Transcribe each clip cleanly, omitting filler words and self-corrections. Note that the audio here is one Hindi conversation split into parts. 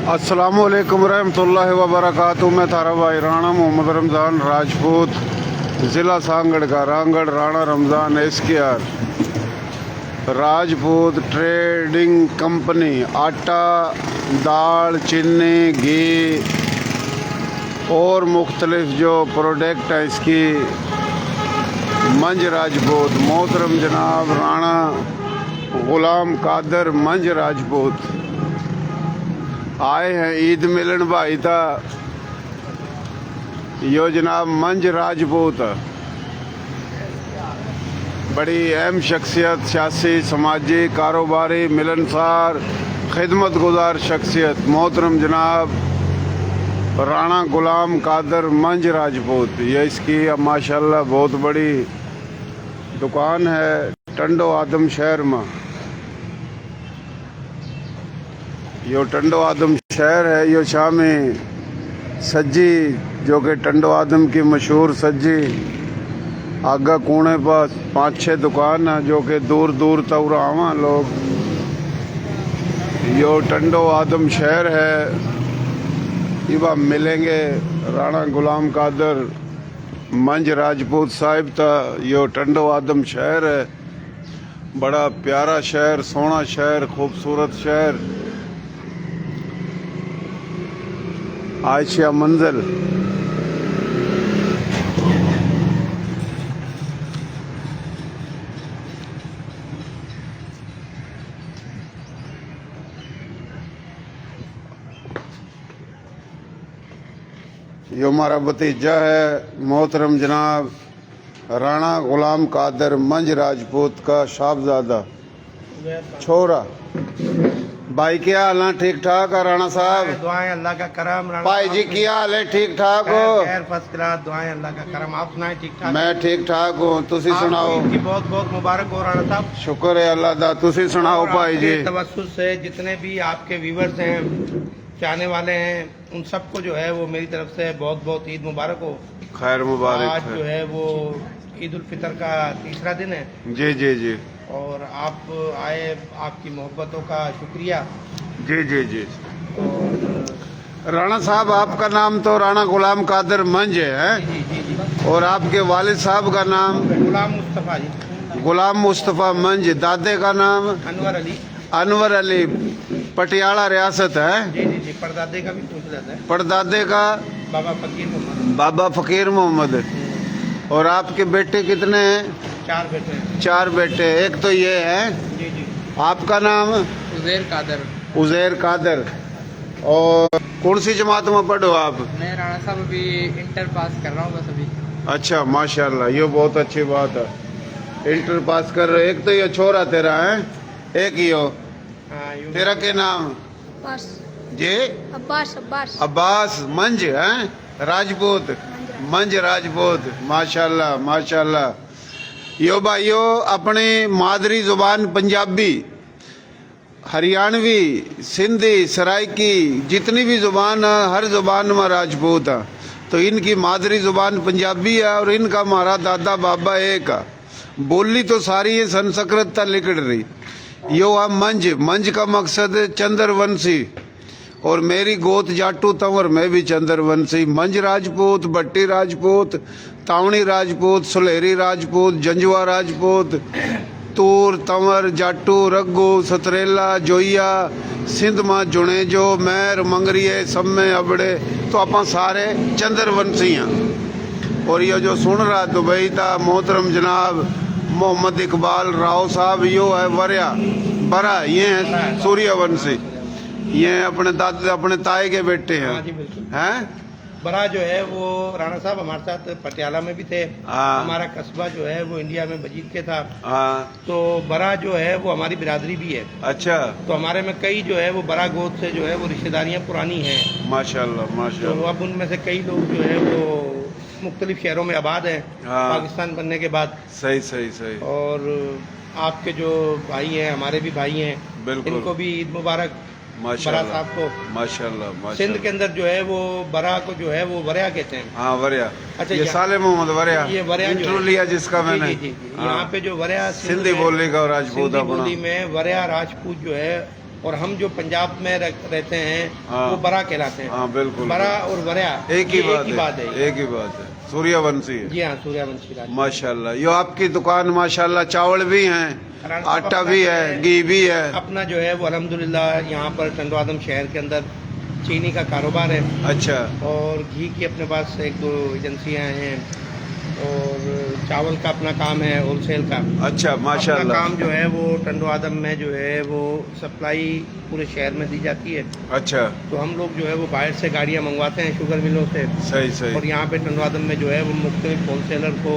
अस्सलामुअलैकुम रहमतुल्लाहि व बरकातुहू। मैं थारा भाई राणा मोहम्मद रमज़ान राजपूत, ज़िला सांगड़ का Rangad Rana Ramzan SKR Rajput trading company. आटा, दाल, चीनी, घी और मुख्तलिफ जो प्रोडक्ट है इसकी मंज राजपूत। मोहतरम जनाब राणा गुलाम कादर मंज राजपूत आए हैं ईद मिलन भाई था। यो जनाब मंज राजपूत बड़ी अहम शख्सियत, सियासी, समाजी, कारोबारी, मिलनसार, खिदमत गुजार शख्सियत मोहतरम जनाब राणा गुलाम कादर मंज राजपूत। ये इसकी अब माशाल्लाह बहुत बड़ी दुकान है टंडो आदम शहर में। यो टंडो आदम शहर है। यो शामी सज्जी जो कि टंडो आदम की मशहूर सज्जी आगा कोने पर 5-6 दुकान है जो कि दूर दूर तक आवा लोग। यो टंडो आदम शहर है। इवा मिलेंगे राणा गुलाम कादर मंज राजपूत साहिब था। यो टंडो आदम शहर है। बड़ा प्यारा शहर, सोना शहर, खूबसूरत शहर। आयशिया मंजिल यो हमारा भतीजा है मोहतरम जनाब राणा गुलाम कादर मंज राजपूत का साहबजादा छोरा। भाई क्या हाल है? ठीक ठाक है राणा साहब? दुआएं अल्लाह का करम। भाई जी क्या हाल है? ठीक ठाक हो? खैर फर्स्ट क्लास, दुआएं अल्लाह का करम। आप सुनाए? ठीक ठाक? मैं ठीक ठाक हूँ। तुसी सुनाओ? आपकी बहुत बहुत मुबारक हो राणा साहब। शुक्र है अल्लाह दा। तुसी सुनाओ भाई जी? तवज्जुह से जितने भी आपके व्यूवर्स हैं, चाहने वाले हैं, उन सबको जो है वो मेरी तरफ से बहुत बहुत ईद मुबारक हो। खैर मुबारक। आज जो है वो ईद उल फितर का तीसरा दिन है। जी जी जी। और आप आए, आपकी मोहब्बतों का शुक्रिया। जी जी जी। राणा साहब आपका नाम तो राणा गुलाम कादर मंज है जी जी जी। और आपके वालिद साहब का नाम गुलाम मुस्तफ़ा जी। गुलाम मुस्तफ़ा मंज। दादे का नाम अनवर अली। अनवर अली, पटियाला रियासत है। जी जी जी। परदादे का भी पूछ लेता है। परदादे का बाबा फकीर मोहम्मद। बाबा फकीर मोहम्मद। और आपके बेटे कितने हैं? 4 बेटे हैं। 4 बेटे। एक तो ये है। जी जी। आपका नाम? उज़ैर कादर। उज़ैर कादर। और कौन सी जमात में पढ़ो आप? मैं राणा साहब अभी इंटर पास कर रहा हूँ बस अभी। अच्छा माशाल्लाह, ये बहुत अच्छी बात है। इंटर पास कर रहे। एक तो ये छोरा तेरा है, एक ही हो। तेरा क्या नाम? अब्बास। जी? अब्बास। अब्बास। अब्बास मंज है राजपूत। मंज राजपूत माशाल्लाह माशाल्लाह। यो भाइयो अपनी मादरी जुबान पंजाबी, हरियाणवी, सिंधी, सराइकी, जितनी भी जुबान है हर जुबान में राजपूत है। तो इनकी मादरी जुबान पंजाबी है और इनका हमारा दादा बाबा एक है। बोली तो सारी है संस्कृत तक लिखड़ रही। यो है मंज। मंज का मकसद चंद्रवंशी और मेरी गोत जाटू तंवर में भी चंद्रवंशी। मंज राजपूत, भट्टी राजपूत, तावणी राजपूत, सुलेरी राजपूत, जंजवा राजपूत, तूर, तंवर, जाटू, रग्गू, सतरेला, जोइया, सिंध में जुणेजो, मैर, मंगरिए, सम्मे, अबड़े, तो आप सारे चंद्रवंशी हैं। और ये जो सुन रहा दुबई था मोहतरम जनाब मोहम्मद इकबाल राव साहब, यो है वरिया बरा, ये हैं सूर्यवंशी। ये अपने दादा अपने ताए के बेटे हैं। हैं? बरा जो है वो राणा साहब हमारे साथ पटियाला में भी थे। हमारा कस्बा जो है वो इंडिया में बजीत के था। तो बरा जो है वो हमारी बिरादरी भी है। अच्छा। तो हमारे में कई जो है वो बरा गोद से जो है वो रिश्तेदारियां पुरानी हैं माशाल्लाह माशाल्लाह। तो अब उनमें से कई लोग जो है वो मुख्तलिफ शहरों में आबाद हैं पाकिस्तान बनने के बाद। सही सही सही। और आपके जो भाई हैं, हमारे भी भाई हैं, बिल्कुल, इनको भी ईद मुबारक। बरा साहब को माशाल्लाह सिंध के अंदर जो है वो बरा को जो है वो वरिया कहते हैं। हाँ वरिया। अच्छा, ये साले मोहम्मद वरिया, ये वरिया इंटरव्यू लिया जिसका मैंने। यहाँ पे जो वरिया सिंधी बोली का राजपूत बोली में वरिया राजपूत जो है और हम जो पंजाब में रहते हैं हाँ। वो बरा कहलाते हैं। हाँ बिल्कुल बरा और वरया एक ही ये बात है, एक ही बात है, सूर्यवंशी है। जी हाँ, सूर्यवंशी राज। माशाल्लाह। यो आपकी दुकान माशाल्लाह चावल भी हैं, राणा साहब आटा अपना भी जो है, घी भी है। अपना जो है वो अल्हम्दुलिल्लाह यहाँ पर टंडवादम शहर के अंदर चीनी का कारोबार है अच्छा और घी की अपने पास एक दो एजेंसियाँ हैं और चावल का अपना काम है होलसेल का। अच्छा अपना माशाल्लाह। काम जो है वो टंडवादम में जो है वो सप्लाई पूरे शहर में दी जाती है। अच्छा तो हम लोग जो है वो बाहर से गाड़ियाँ मंगवाते हैं शुगर मिलों से सही और सही। यहाँ पे टंडवादम में जो है वो मुख्तलिफ होलसेलर को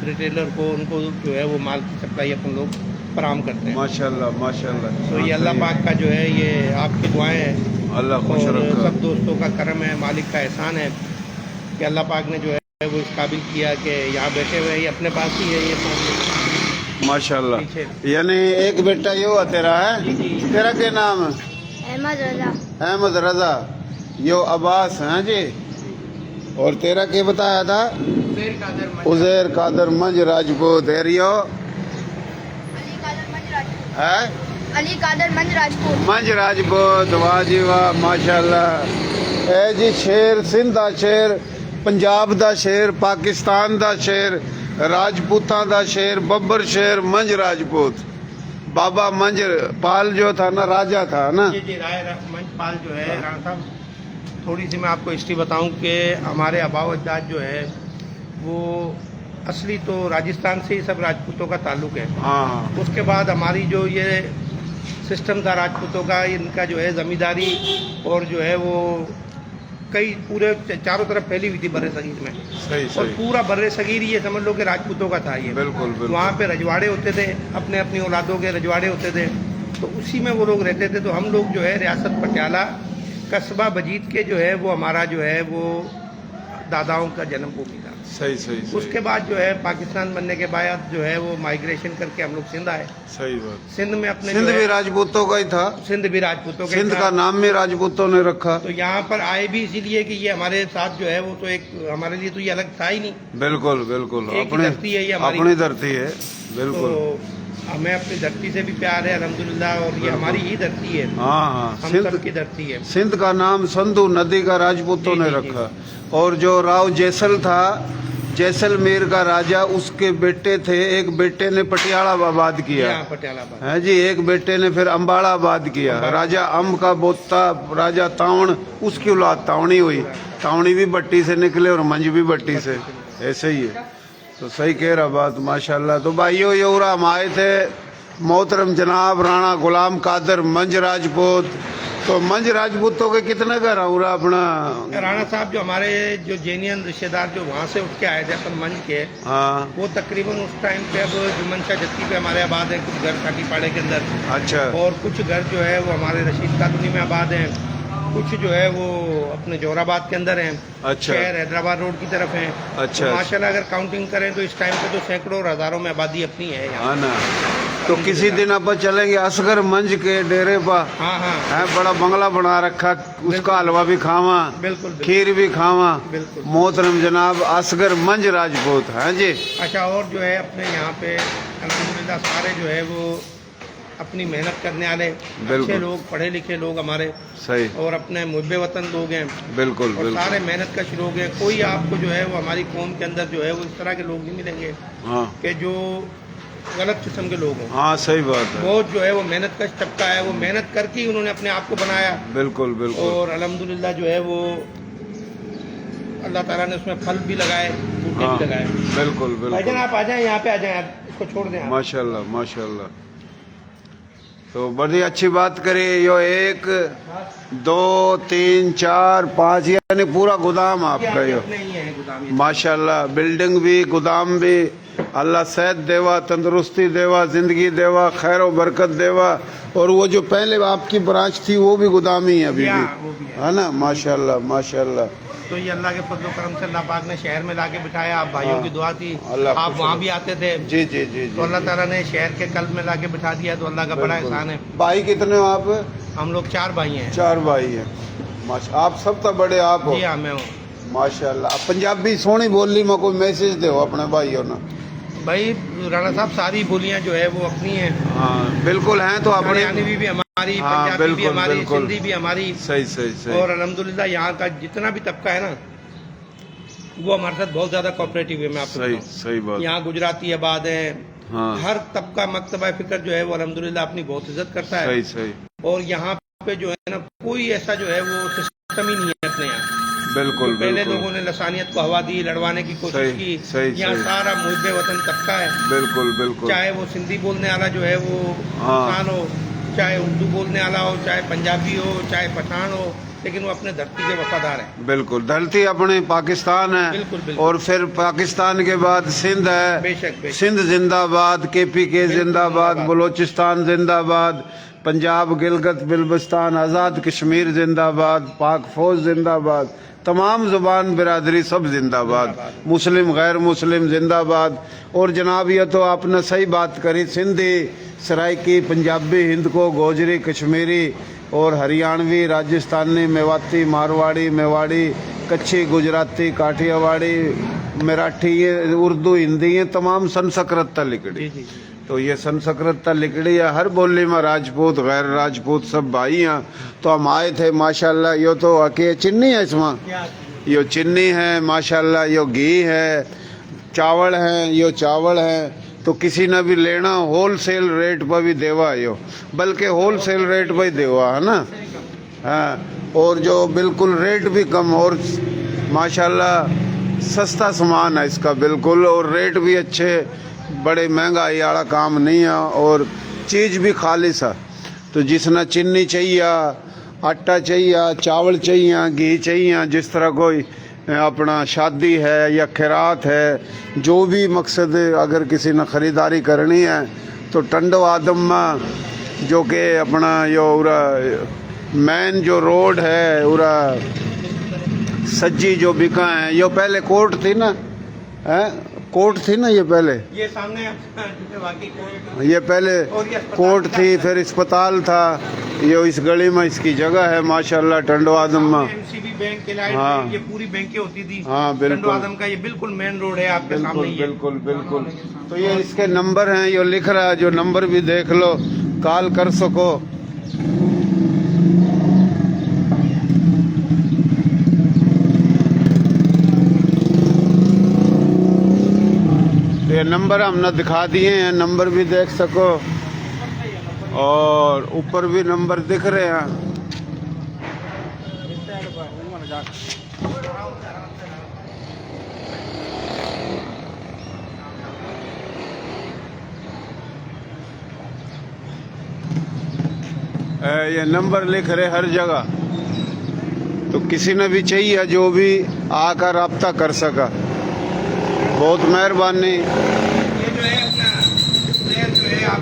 रिटेलर को उनको जो है वो माल की सप्लाई अपन लोग फराम करते हैं। माशाल्लाह माशाल्लाह। तो ये अल्लाह पाक का जो है ये आपकी दुआएं हैं अल्लाह खुश और रखा। सब दोस्तों का करम है, मालिक का एहसान है कि अल्लाह पाक ने जो है वो इस काबिल किया कि यहाँ बैठे हुए ये अपने पास ही है ये सामने माशाल्लाह। पीछे। यानी एक बेटा यो है तेरा है, जी, जी। तेरा क्या नाम है? अहमद रजा। अहमद रजा। यो अब्बास है जी। और तेरा क्या बताया था? उजैर कादर मंज राजपूत। एरियो अली कादर मंज राजपूत। है अली कादर मंज राजपूत। मंज राजपूत। वाह जी वाह माशाल्लाह। ए जी शेर सिंध दा शेर, पंजाब दा शेर, पाकिस्तान दा शेर, राजपूतां दा शेर, बब्बर शेर मंज राजपूत। बाबा मंज पाल जो था ना राजा था ना। जी जी मंजपाल जो है राणा साहब, थोड़ी सी मैं आपको हिस्ट्री बताऊं कि हमारे आबाओ अजदाद जो है वो असली तो राजस्थान से ही सब राजपूतों का ताल्लुक है। हाँ उसके बाद हमारी जो ये सिस्टम था राजपूतों का, इनका जो है ज़मींदारी और जो है वो कई पूरे चारों तरफ फैली हुई थी बर्रे सगीर में सही और सही। पूरा बर्रे सगीर ये समझ लो कि राजपूतों का था ये। बिल्कुल बिल्कुल। वहाँ पे रजवाड़े होते थे, अपने अपनी औलादों के रजवाड़े होते थे, तो उसी में वो लोग रहते थे। तो हम लोग जो है रियासत पटियाला कस्बा बजीत के जो है वो हमारा जो है वो दादाओं का जन्मभूमि था। सही सही सही। उसके बाद जो है पाकिस्तान बनने के बाद जो है वो माइग्रेशन करके हम लोग सिंध आए। सही बात। सिंध में अपने सिंध जो है- भी राजपूतों का ही था। सिंध भी राजपूतों के सिंध था। का नाम भी राजपूतों ने रखा। तो यहाँ पर आए भी इसीलिए कि ये हमारे साथ जो है वो तो एक हमारे लिए तो ये अलग था ही नहीं। बिल्कुल बिल्कुल। एक ही अपने धरती है ये हमारी। अपनी धरती है बिल्कुल। तो हमें अपनी धरती से भी प्यार है अल्हम्दुलिल्लाह और ये हमारी ही धरती है, हाँ हाँ। हम सिंध सबकी धरती है। सिंध का नाम संधू नदी का राजपूतों जी, ने जी, रखा। और जो राव जैसल था, जैसलमेर का राजा, उसके बेटे थे। एक बेटे ने पटियाला आबाद किया यहाँ पटियाला बात। है जी, एक बेटे ने फिर अम्बाड़ा आबाद किया। राजा अम्ब का बोता राजा तावण, उसकी औलाद तावणी हुई। तावणी भी भट्टी से निकले और मंज भी भट्टी से, ऐसे ही है। तो सही कह रहा बात माशाल्लाह। तो भाइयों ये उरा हम आए थे मोहतरम जनाब राणा गुलाम कादर मंज राजपूत। तो मंज राजपूतों के कितने घर हैं उरा अपना? राणा साहब जो हमारे जो जेनियन रिश्तेदार जो वहाँ से उठ के आए थे अपन मंज के, हाँ वो तकरीबन उस टाइम पे अब जुम्मन शाह जत्ती पे हमारे आबाद हैं कुछ घर काटीपाड़े के अंदर, अच्छा और कुछ घर जो है वो हमारे रशीद कॉलोनी में आबाद हैं, कुछ जो है वो अपने जोराबाद के अंदर हैं, अच्छा। शहर हैदराबाद रोड की तरफ हैं। अच्छा। तो माशाल्लाह अगर काउंटिंग करें तो इस टाइम पे तो सैकड़ों और हजारों में आबादी अपनी है यहाँ। हाँ ना। तो किसी दिन अपन चलेंगे असगर मंज के डेरे पर। हाँ हाँ है बड़ा बंगला बना रखा, उसका हलवा भी खावा, बिल्कुल बिल्कुल खीर भी खावा। बिल्कुल। मोहतरम जनाब असगर मंज राजपूत है जी। अच्छा, और जो है अपने यहाँ पे अल्हम्दुलिल्लाह सारे जो है वो अपनी मेहनत करने वाले बिल्कुल। अच्छे लोग, पढ़े लिखे लोग हमारे, सही और अपने मुहब्बे वतन लोग हैं बिल्कुल और बिल्कुल। सारे मेहनत कश लोग हैं। कोई आपको जो है वो हमारी कौम के अंदर जो है वो इस तरह के लोग नहीं मिलेंगे हाँ कि जो गलत किस्म के लोग हों। हाँ सही बात है। बहुत जो है वो मेहनत कश तबका है, वो मेहनत करके ही उन्होंने अपने आप को बनाया बिल्कुल बिल्कुल। और अल्हम्दुलिल्लाह जो है वो अल्लाह ताला ने उसमें फल भी लगाए, बूटे हाँ भी लगाए। बिल्कुल भाईजान बिल्कुल। आप आ जाएं, यहाँ पे आ जाएं, आप इसको छोड़ दें आप। माशाल्लाह माशाल्लाह। तो बड़ी अच्छी बात करी। यो 1 2 3 4 5 यानी पूरा गोदाम आपका यो। अपने ही है गोदाम ये। माशाल्लाह। बिल्डिंग भी गोदाम भी। अल्लाह सेहत देवा, तंदुरुस्ती देवा, जिंदगी देवा, खैर व बरकत देवा। और वो जो पहले आपकी ब्रांच थी वो भी गोदाम ही है अभी हाँ, भी, वो भी है। है ना? माशाल्लाह माशाल्लाह। तो ये अल्लाह के फजल करम से अल्लाह पाक ने शहर में लाके बिठाया। आप भाइयों की दुआ थी, अल्लाह आप खुश वहाँ रखे। भी आते थे, जी जी जी तो जी। अल्लाह ताला ने शहर के कल्ब में लाके बिठा दिया, तो अल्लाह का बड़ा बिल्कुल। एहसान है। भाई कितने हो आप? हम लोग 4 भाई हैं। 4 भाई हैं। माशा आप सब तो बड़े आप हो। जी हाँ, मैं हूँ। माशाल्लाह। पंजाबी सोहनी बोली में कोई मैसेज दो अपने भाइयों ना। भाई राणा साहब सारी बोलियाँ जो है वो अपनी हैं, हाँ बिल्कुल हैं। तो अपने हरियाणवी भी हमारी हमारी, हाँ, पंजाबी भी बिल्कुल, हमारी, बिल्कुल। सिंधी भी हमारी। सही सही सही। और अल्हम्दुलिल्लाह यहाँ का जितना भी तबका है ना, वो हमारे साथ बहुत ज्यादा कोऑपरेटिव है। मैं आपको सही बताऊं, सही बात। यहाँ गुजराती आबाद है। हाँ। हर तबका मकतबा फिक्र जो है वो अल्हम्दुलिल्लाह अपनी बहुत इज्जत करता है। सही सही। और यहाँ पे जो है ना, कोई ऐसा जो है वो सिस्टम ही नहीं है अपने यहाँ। बिल्कुल जो पहले बिल्कुल। लोगों ने लसानियत को हवा दी, लड़वाने की कोशिश सही, की, सही, यहाँ सही। सारा मुहिब वतन तबका है। बिल्कुल बिल्कुल। चाहे वो सिंधी बोलने वाला जो है वो हाँ। इंसान हो, चाहे उर्दू बोलने वाला हो, चाहे पंजाबी हो, चाहे पठान हो, लेकिन वो अपने धरती के वफादार है। बिल्कुल, धरती अपने पाकिस्तान है। बिल्कुल, बिल्कुल। और फिर पाकिस्तान के बाद सिंध है। बेशक, बेशक। सिंध जिंदाबाद, केपीके जिंदाबाद, जिंदाबाद। बलोचिस्तान जिंदाबाद, पंजाब गिलगित बिल्तिस्तान आज़ाद कश्मीर जिंदाबाद, पाक फौज जिंदाबाद, तमाम जुबान बिरादरी सब जिंदाबाद, जिंदाबाद। मुस्लिम गैर मुस्लिम जिंदाबाद। और जनाब ये तो आपने सही बात करी, सिंधी, सराइकी, पंजाबी, हिंद को, गोजरी, कश्मीरी और हरियाणवी, राजस्थानी, मेवाती, मारवाड़ी, मेवाड़ी, कच्छी, गुजराती, काठियावाड़ी, मराठी, ये उर्दू, हिंदी, ये तमाम संस्कृत लिखड़ी। जी जी जी। तो ये संस्कृत लिखड़ी है, हर बोली में राजपूत गैर राजपूत सब भाई हैं। तो हम आए थे माशाल्लाह। यो तो अके चिन्नी है इसमें, यो चिन्नी है माशाल्लाह, यो घी है, चावल है, यो चावल है। तो किसी ने भी लेना होल सेल रेट पर भी देवा यो, बल्कि होल सेल रेट पर ही देवा है ना। हाँ, और जो बिल्कुल रेट भी कम और माशाल्लाह सस्ता सामान है इसका बिल्कुल, और रेट भी अच्छे, बड़े महंगाई वाला काम नहीं है और चीज़ भी खालिश है। तो जिसना चीनी चाहिए, आटा चाहिए, चावल चाहिए, घी चाहिए, जिस तरह कोई अपना शादी है या खैरात है, जो भी मकसद अगर किसी ने ख़रीदारी करनी है तो टंडो आदम में जो कि अपना यो उरा मेन जो रोड है, उरा सज्जी जो बिका है, यो पहले कोर्ट थी ना, है कोर्ट थी ना, ये पहले, ये सामने वाकई कोई ये पहले कोर्ट थी, फिर अस्पताल था। ये इस गली में इसकी जगह है माशाल्लाह, टंडो आदम में। एमसीबी बैंक के लाइन हाँ। में ये पूरी बैंकें होती थी। हाँ, बिल्कुल। टंडो आदम का ये बिल्कुल मेन रोड है आपके सामने बिल्कुल ही है। बिल्कुल बिल्कुल। तो ये इसके नंबर हैं, ये लिख रहा है, जो नंबर भी देख लो, कॉल कर सको। ये नंबर हमने दिखा दिए हैं, नंबर भी देख सको, और ऊपर भी नंबर दिख रहे हैं। ये नंबर लिख रहे हर जगह, तो किसी ने भी चाहिए जो भी आकर रब्ता कर सका, बहुत मेहरबानी। ये जो है अपना प्लेयर जो है आप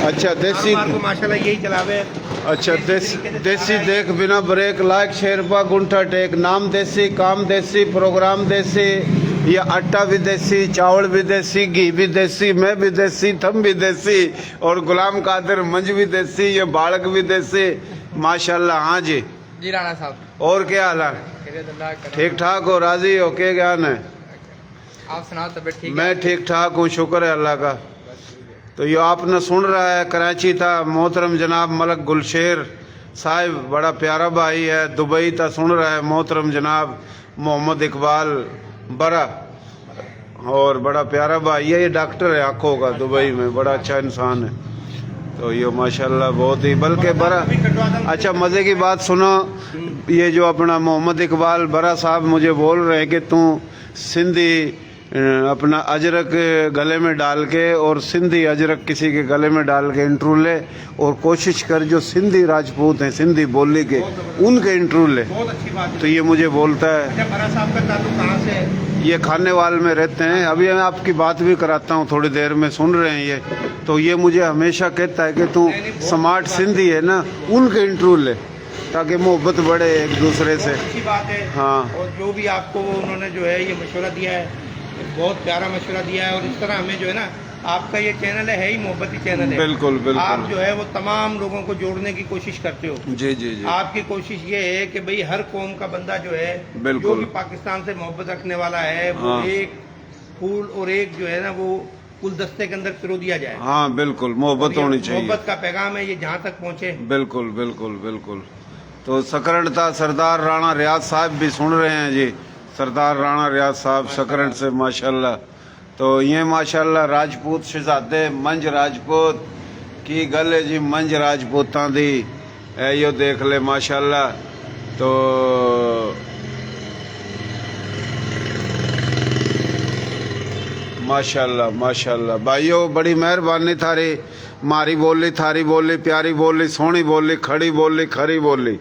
अच्छा देसी, को माशाल्लाह यही चलावे। अच्छा देसी देख बिना ब्रेक, लाइक शेरपा गुंठा टेक, नाम देसी, काम देसी, प्रोग्राम देसी, ये आटा भी देसी, चावल भी देसी, घी भी देसी, मैं भी देसी, थम भी देसी, और गुलाम कादिर मंज भी देसी, ये बालक भी देसी माशाल्लाह। हाँ जी जी राणा साहब, और क्या हाल है? ठीक ठाक हो, राजी हो, क्या ज्ञान है? आप सुनाओ, तबीयत ठीक है? मैं ठीक ठाक हूँ, शुक्र है अल्लाह का। तो ये आपने सुन रहा है, कराची था मोहतरम जनाब मलक गुलशेर साहिब, बड़ा प्यारा भाई है। दुबई था सुन रहा है मोहतरम जनाब मोहम्मद इकबाल बरा, और बड़ा प्यारा भाई है, ये डॉक्टर है आँखों का दुबई में, बड़ा अच्छा इंसान है। तो ये माशाल्लाह बहुत ही, बल्कि बड़ा अच्छा मज़े की बात सुनो, ये जो अपना मोहम्मद इकबाल बरा साहब मुझे बोल रहे हैं कि तू सिंधी अपना अजरक गले में डाल के और सिंधी अजरक किसी के गले में डाल के इंटरव्यू ले, और कोशिश कर जो सिंधी राजपूत हैं सिंधी बोली के, उनके इंटरव्यू ले। बहुत अच्छी बात है। तो ये मुझे बोलता है। अच्छा, बड़ा साहब का ताल्लुक कहाँ से है? ये खानेवाल में रहते हैं, अभी मैं आपकी बात भी कराता हूँ थोड़ी देर में, सुन रहे हैं ये। तो ये मुझे हमेशा कहता है कि तू स्मार्ट सिंधी है ना, उनके इंटरव्यू ले, ताकि मोहब्बत बढ़े एक दूसरे से। अच्छी बात है। हाँ। और जो भी आपको उन्होंने जो है ये मशवरा दिया है, बहुत प्यारा मशवरा दिया है। और इस तरह हमें जो है ना, आपका ये चैनल है ही मोहब्बती चैनल है। बिल्कुल बिल्कुल। आप जो है वो तमाम लोगों को जोड़ने की कोशिश करते हो। जी जी जी। आपकी कोशिश ये है कि भाई हर कौम का बंदा जो है, बिल्कुल। जो भी पाकिस्तान से मोहब्बत रखने वाला है, वो हाँ। एक फूल और एक जो है ना वो गुलदस्ते के अंदर पिरो दिया जाए। हाँ बिल्कुल, मोहब्बत और ये होनी चाहिए। मोहब्बत का पैगाम है, ये जहाँ तक पहुँचे। बिल्कुल बिल्कुल बिल्कुल। तो सकरंडता सरदार राणा रियाज साहब भी सुन रहे हैं जी, सरदार राणा रियाज साहब सकरंड से माशाल्लाह। तो ये माशाल्लाह राजपूत शहजादे मंज राजपूत की गल है जी, मंज राजपूतां दी यो देख ले माशाल्लाह। तो माशाल्लाह माशाल्लाह भाइयों, बड़ी मेहरबानी थारी, मारी बोली थारी बोली, प्यारी बोली, सोहनी बोली, खड़ी बोली, खरी बोली,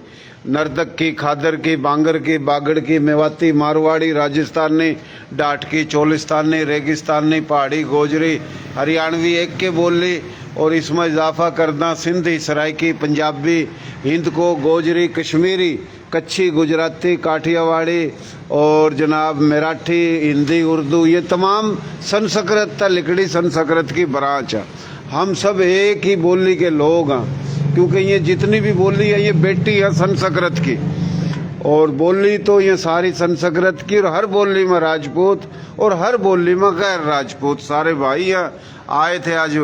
नर्तक की, खादर की, बांगर की, बागड़ की, मेवाती, मारवाड़ी, राजस्थानी, डाटकी, चोलिस्तानी, रेगिस्तानी, पहाड़ी, गोजरी, हरियाणवी एक के बोली और इसमें इजाफा करना सिंधी, सराइकी, पंजाबी, हिंद को, गोजरी, कश्मीरी, कच्छी, गुजराती, काठियावाड़ी और जनाब मराठी, हिंदी, उर्दू, ये तमाम संस्कृत लिखड़ी संस्कृत की ब्रांच है। हम सब एक ही बोली के लोग हैं, क्योंकि ये जितनी भी बोली है ये बेटी है संस्कृत की, और बोली तो ये सारी संस्कृत की, और हर बोली में राजपूत और हर बोली में गैर राजपूत सारे भाई हैं। आए थे आज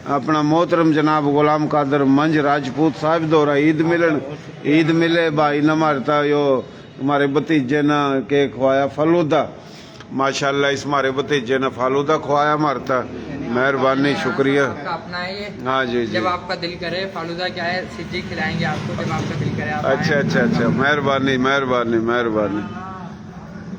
अपना मोहतरम जनाब गुलाम कादर मंज राजपूत साहब दोरा ईद मिलन, ईद मिले भाई न मारता यो हमारे भतीजे ने के खुआया फलूदा, माशाल्लाह इस हमारे भतीजे ने फालूदा खुआया मारता, मेहरबानी शुक्रिया। आपका अपना है ये। हाँ जी जी। जब आपका दिल करे फालूदा क्या है, सिज्जी खिलाएंगे आपको जब आपका दिल करे आप अच्छा आएं। अच्छा अच्छा, मेहरबानी मेहरबानी मेहरबानी।